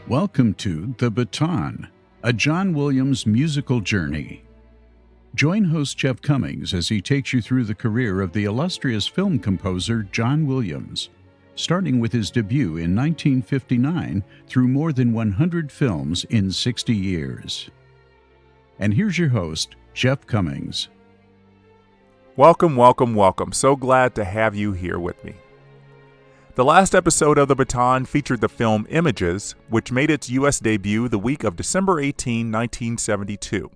Welcome to The Baton, a John Williams musical journey. Join host Jeff Commings as he takes you through the career of the illustrious film composer John Williams, starting with his debut in 1959 through more than 100 films in 60 years. And here's your host, Jeff Commings. Welcome, welcome, welcome. So glad to have you here with me. The last episode of The Baton featured the film Images, which made its U.S. debut the week of December 18, 1972.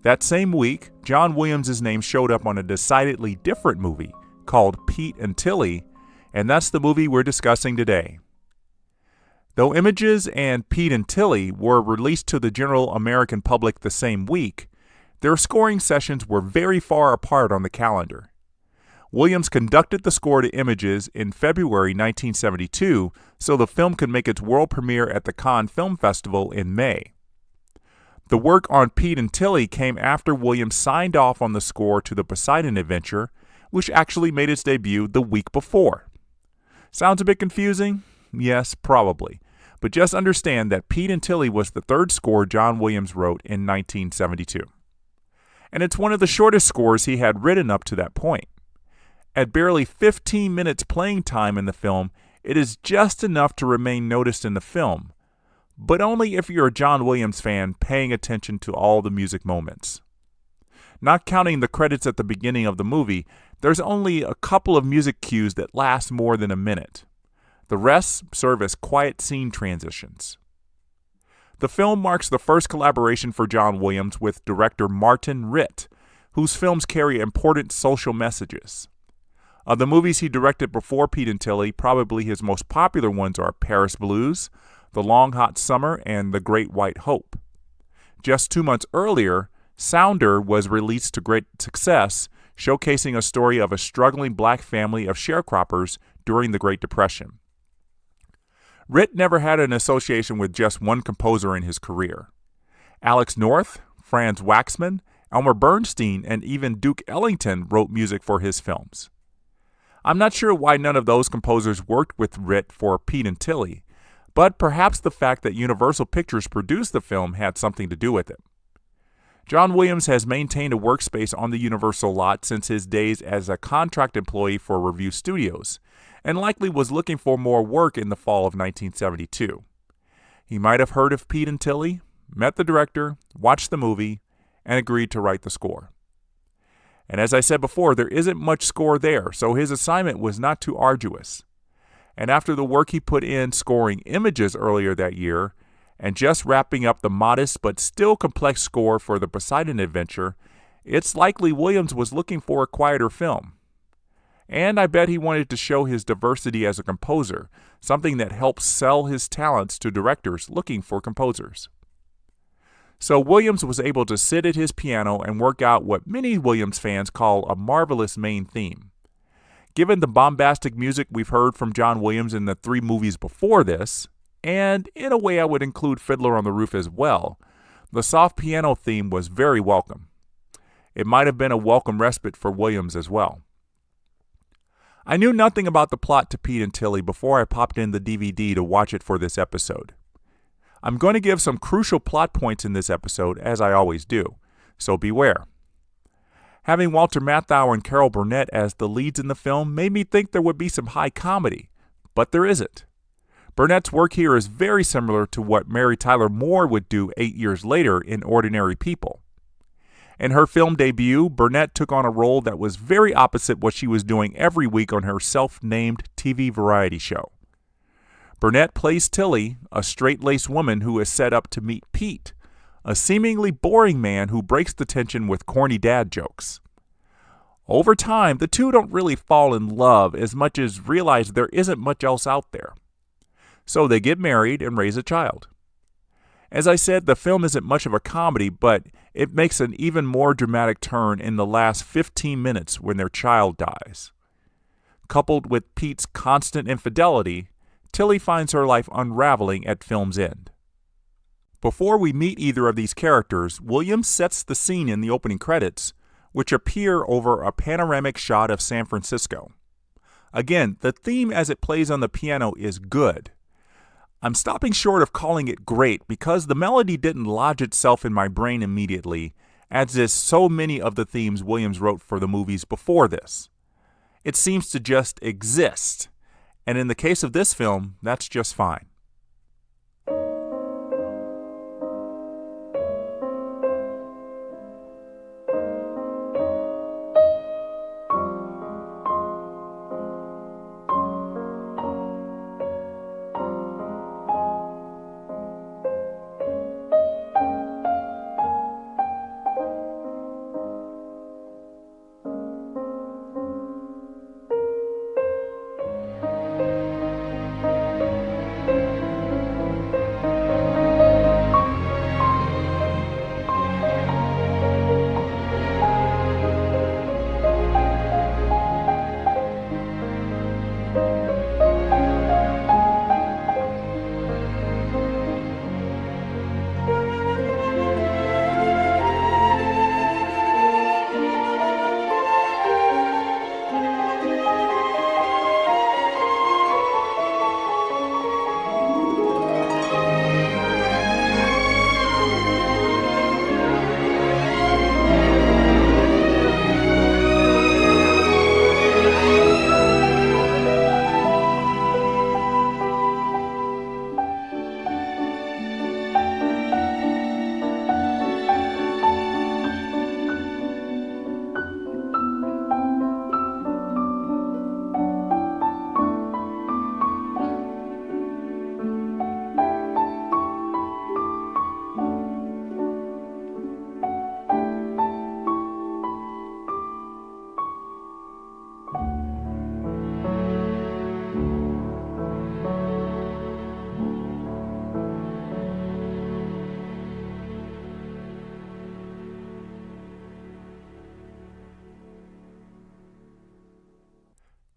That same week, John Williams' name showed up on a decidedly different movie called Pete and Tillie, and that's the movie we're discussing today. Though Images and Pete and Tillie were released to the general American public the same week, their scoring sessions were very far apart on the calendar. Williams conducted the score to Images in February 1972, so the film could make its world premiere at the Cannes Film Festival in May. The work on Pete and Tillie came after Williams signed off on the score to the Poseidon Adventure, which actually made its debut the week before. Sounds a bit confusing? Yes, probably. But just understand that Pete and Tillie was the third score John Williams wrote in 1972. And it's one of the shortest scores he had written up to that point. At barely 15 minutes playing time in the film, it is just enough to remain noticed in the film, but only if you're a John Williams fan paying attention to all the music moments. Not counting the credits at the beginning of the movie, there's only a couple of music cues that last more than a minute. The rest serve as quiet scene transitions. The film marks the first collaboration for John Williams with director Martin Ritt, whose films carry important social messages. Of the movies he directed before Pete and Tillie, probably his most popular ones are Paris Blues, The Long Hot Summer, and The Great White Hope. Just 2 months earlier, Sounder was released to great success, showcasing a story of a struggling black family of sharecroppers during the Great Depression. Ritt never had an association with just one composer in his career. Alex North, Franz Waxman, Elmer Bernstein, and even Duke Ellington wrote music for his films. I'm not sure why none of those composers worked with Ritt for Pete and Tillie, but perhaps the fact that Universal Pictures produced the film had something to do with it. John Williams has maintained a workspace on the Universal lot since his days as a contract employee for Revue Studios, and likely was looking for more work in the fall of 1972. He might have heard of Pete and Tillie, met the director, watched the movie, and agreed to write the score. And as I said before, there isn't much score there, so his assignment was not too arduous. And after the work he put in scoring Images earlier that year, and just wrapping up the modest but still complex score for the Poseidon Adventure, it's likely Williams was looking for a quieter film. And I bet he wanted to show his diversity as a composer, something that helps sell his talents to directors looking for composers. So Williams was able to sit at his piano and work out what many Williams fans call a marvelous main theme. Given the bombastic music we've heard from John Williams in the 3 movies before this, and in a way I would include Fiddler on the Roof as well, the soft piano theme was very welcome. It might have been a welcome respite for Williams as well. I knew nothing about the plot to Pete and Tillie before I popped in the DVD to watch it for this episode. I'm going to give some crucial plot points in this episode, as I always do, so beware. Having Walter Matthau and Carol Burnett as the leads in the film made me think there would be some high comedy, but there isn't. Burnett's work here is very similar to what Mary Tyler Moore would do 8 years later in Ordinary People. In her film debut, Burnett took on a role that was very opposite what she was doing every week on her self-named TV variety show. Burnett plays Tillie, a straight-laced woman who is set up to meet Pete, a seemingly boring man who breaks the tension with corny dad jokes. Over time, the two don't really fall in love as much as realize there isn't much else out there. So they get married and raise a child. As I said, the film isn't much of a comedy, but it makes an even more dramatic turn in the last 15 minutes when their child dies. Coupled with Pete's constant infidelity, Tillie finds her life unraveling at film's end. Before we meet either of these characters, Williams sets the scene in the opening credits, which appear over a panoramic shot of San Francisco. Again, the theme as it plays on the piano is good. I'm stopping short of calling it great because the melody didn't lodge itself in my brain immediately, as is so many of the themes Williams wrote for the movies before this. It seems to just exist, and in the case of this film, that's just fine.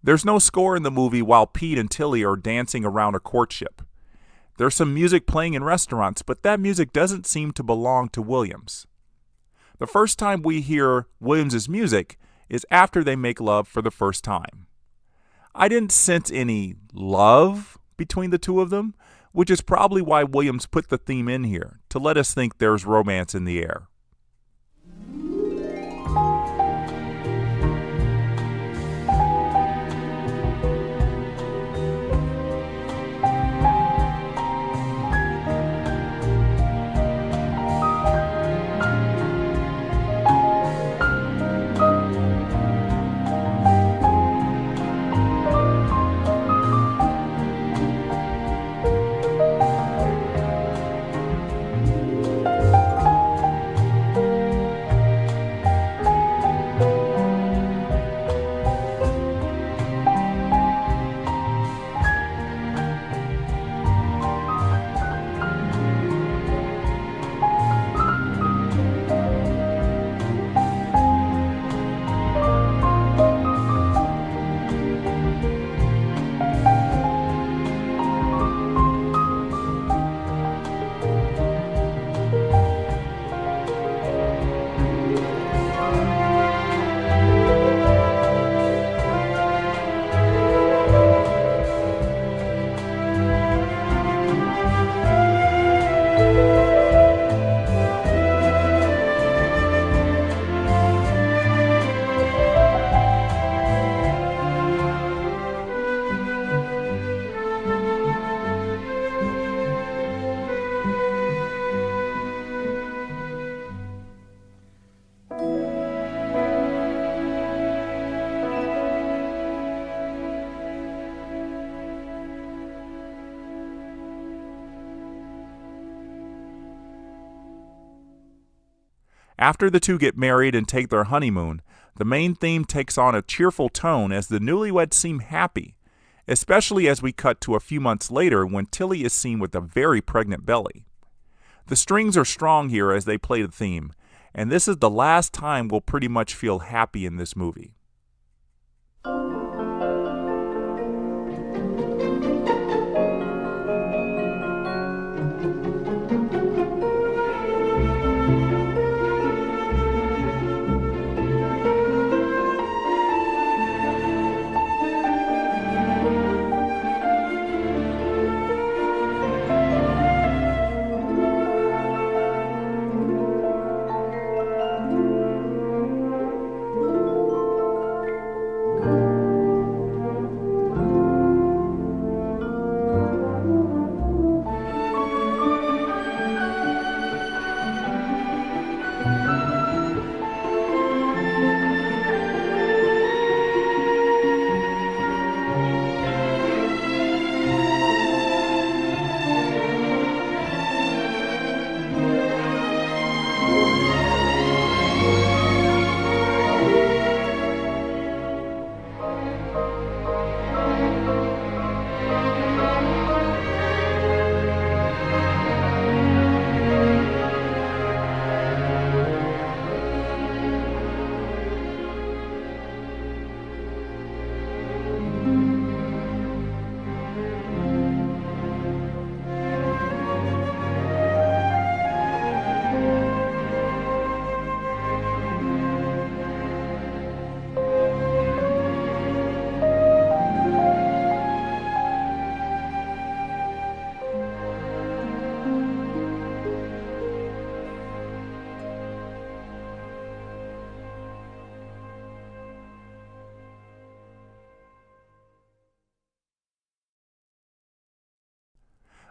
There's no score in the movie while Pete and Tillie are dancing around a courtship. There's some music playing in restaurants, but that music doesn't seem to belong to Williams. The first time we hear Williams' music is after they make love for the first time. I didn't sense any love between the two of them, which is probably why Williams put the theme in here, to let us think there's romance in the air. After the two get married and take their honeymoon, The main theme takes on a cheerful tone as the newlyweds seem happy, especially as we cut to a few months later when Tillie is seen with a very pregnant belly. The strings are strong here as they play the theme, and this is the last time we'll pretty much feel happy in this movie.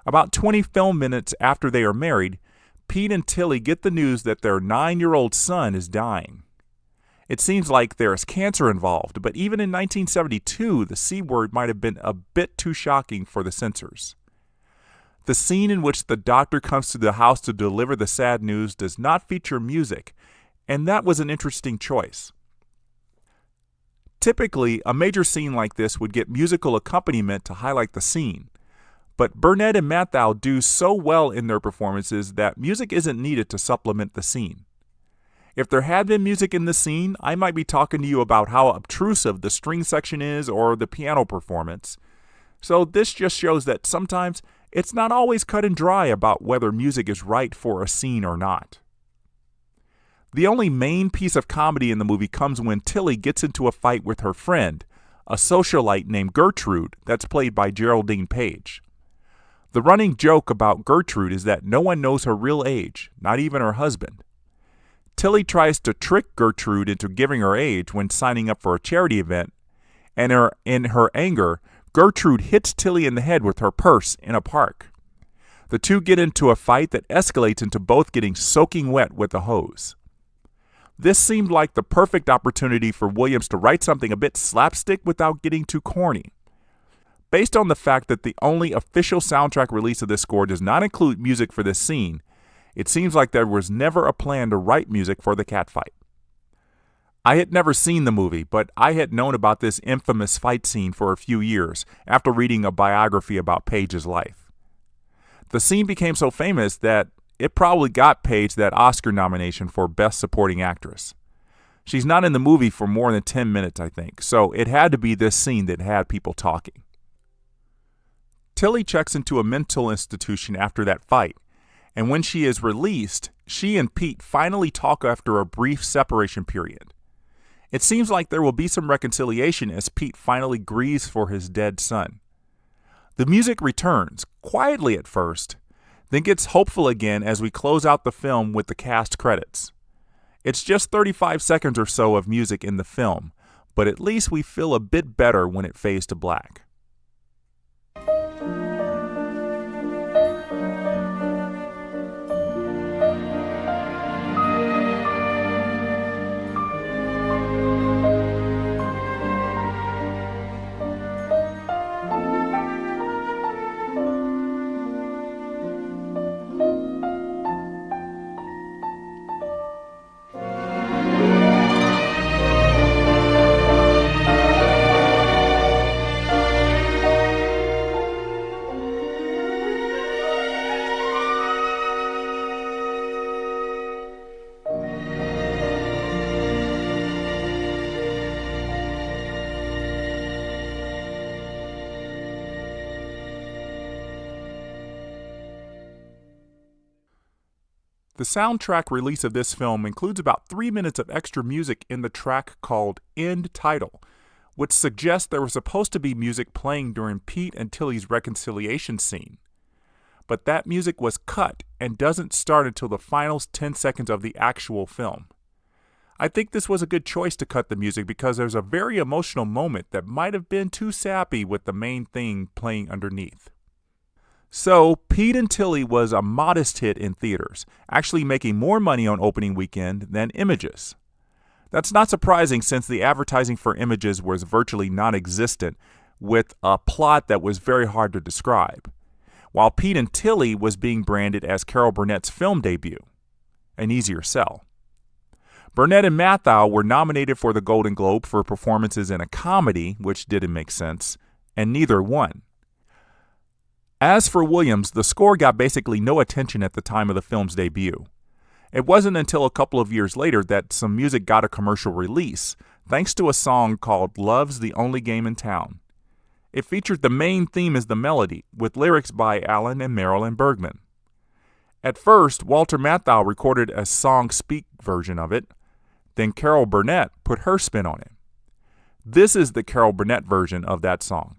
About 20 film minutes after they are married, Pete and Tillie get the news that their 9-year-old son is dying. It seems like there is cancer involved, but even in 1972, the C word might have been a bit too shocking for the censors. The scene in which the doctor comes to the house to deliver the sad news does not feature music, and that was an interesting choice. Typically, a major scene like this would get musical accompaniment to highlight the scene, but Burnett and Matthau do so well in their performances that music isn't needed to supplement the scene. If there had been music in the scene, I might be talking to you about how obtrusive the string section is or the piano performance. So this just shows that sometimes it's not always cut and dry about whether music is right for a scene or not. The only main piece of comedy in the movie comes when Tillie gets into a fight with her friend, a socialite named Gertrude that's played by Geraldine Page. The running joke about Gertrude is that no one knows her real age, not even her husband. Tillie tries to trick Gertrude into giving her age when signing up for a charity event, and in her anger, Gertrude hits Tillie in the head with her purse in a park. The two get into a fight that escalates into both getting soaking wet with a hose. This seemed like the perfect opportunity for Williams to write something a bit slapstick without getting too corny. Based on the fact that the only official soundtrack release of this score does not include music for this scene, it seems like there was never a plan to write music for the catfight. I had never seen the movie, but I had known about this infamous fight scene for a few years after reading a biography about Page's life. The scene became so famous that it probably got Page that Oscar nomination for Best Supporting Actress. She's not in the movie for more than 10 minutes, I think, so it had to be this scene that had people talking. Tillie checks into a mental institution after that fight, and when she is released, she and Pete finally talk after a brief separation period. It seems like there will be some reconciliation as Pete finally grieves for his dead son. The music returns, quietly at first, then gets hopeful again as we close out the film with the cast credits. It's just 35 seconds or so of music in the film, but at least we feel a bit better when it fades to black. The soundtrack release of this film includes about 3 minutes of extra music in the track called N Tillie, which suggests there was supposed to be music playing during Pete and Tillie's reconciliation scene. But that music was cut and doesn't start until the final 10 seconds of the actual film. I think this was a good choice to cut the music because there's a very emotional moment that might have been too sappy with the main thing playing underneath. So, Pete and Tillie was a modest hit in theaters, actually making more money on opening weekend than Images. That's not surprising since the advertising for Images was virtually non-existent, with a plot that was very hard to describe, while Pete and Tillie was being branded as Carol Burnett's film debut, an easier sell. Burnett and Matthau were nominated for the Golden Globe for performances in a comedy, which didn't make sense, and neither won. As for Williams, the score got basically no attention at the time of the film's debut. It wasn't until a couple of years later that some music got a commercial release, thanks to a song called Love's the Only Game in Town. It featured the main theme as the melody, with lyrics by Alan and Marilyn Bergman. At first, Walter Matthau recorded a song-speak version of it, then Carol Burnett put her spin on it. This is the Carol Burnett version of that song.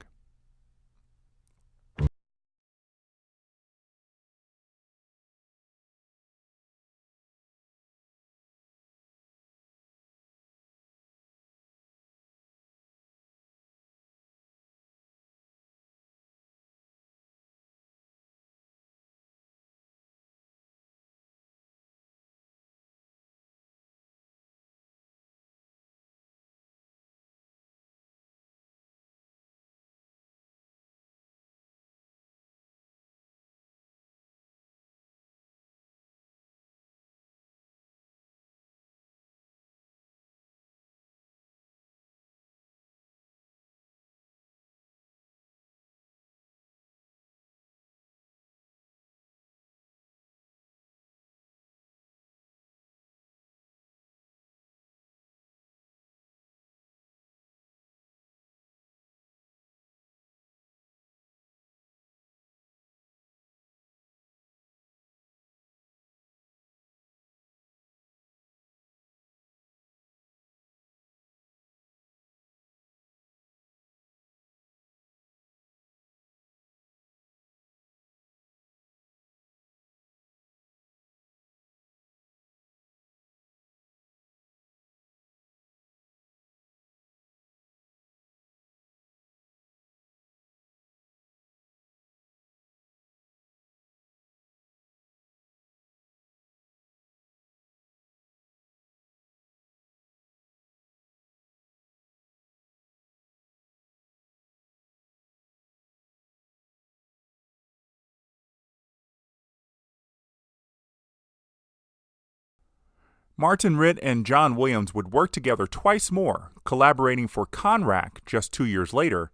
Martin Ritt and John Williams would work together twice more, collaborating for Conrack just 2 years later,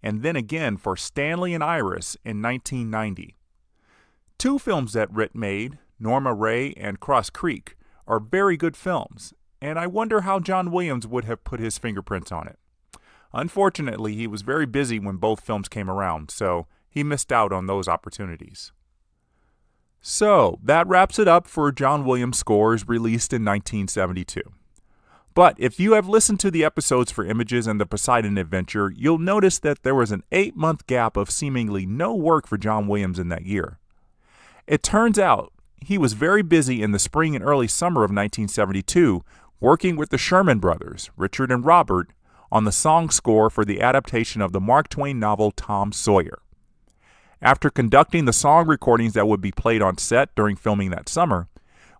and then again for Stanley and Iris in 1990. Two films that Ritt made, Norma Ray and Cross Creek, are very good films, and I wonder how John Williams would have put his fingerprints on it. Unfortunately, he was very busy when both films came around, so he missed out on those opportunities. So, that wraps it up for John Williams scores released in 1972. But if you have listened to the episodes for Images and the Poseidon Adventure, you'll notice that there was an 8-month gap of seemingly no work for John Williams in that year. It turns out he was very busy in the spring and early summer of 1972 working with the Sherman Brothers, Richard and Robert, on the song score for the adaptation of the Mark Twain novel Tom Sawyer. After conducting the song recordings that would be played on set during filming that summer,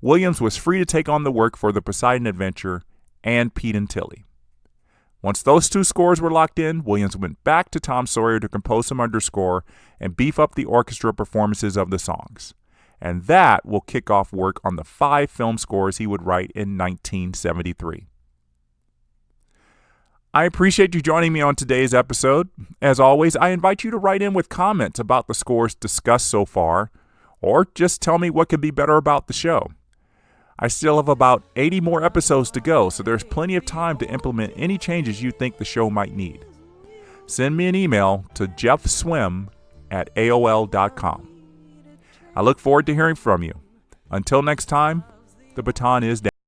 Williams was free to take on the work for the Poseidon Adventure and Pete and Tillie. Once those two scores were locked in, Williams went back to Tom Sawyer to compose some underscore and beef up the orchestra performances of the songs. And that will kick off work on the 5 film scores he would write in 1973. I appreciate you joining me on today's episode. As always, I invite you to write in with comments about the scores discussed so far, or just tell me what could be better about the show. I still have about 80 more episodes to go, so there's plenty of time to implement any changes you think the show might need. Send me an email to jeffswim@aol.com. I look forward to hearing from you. Until next time, the baton is down.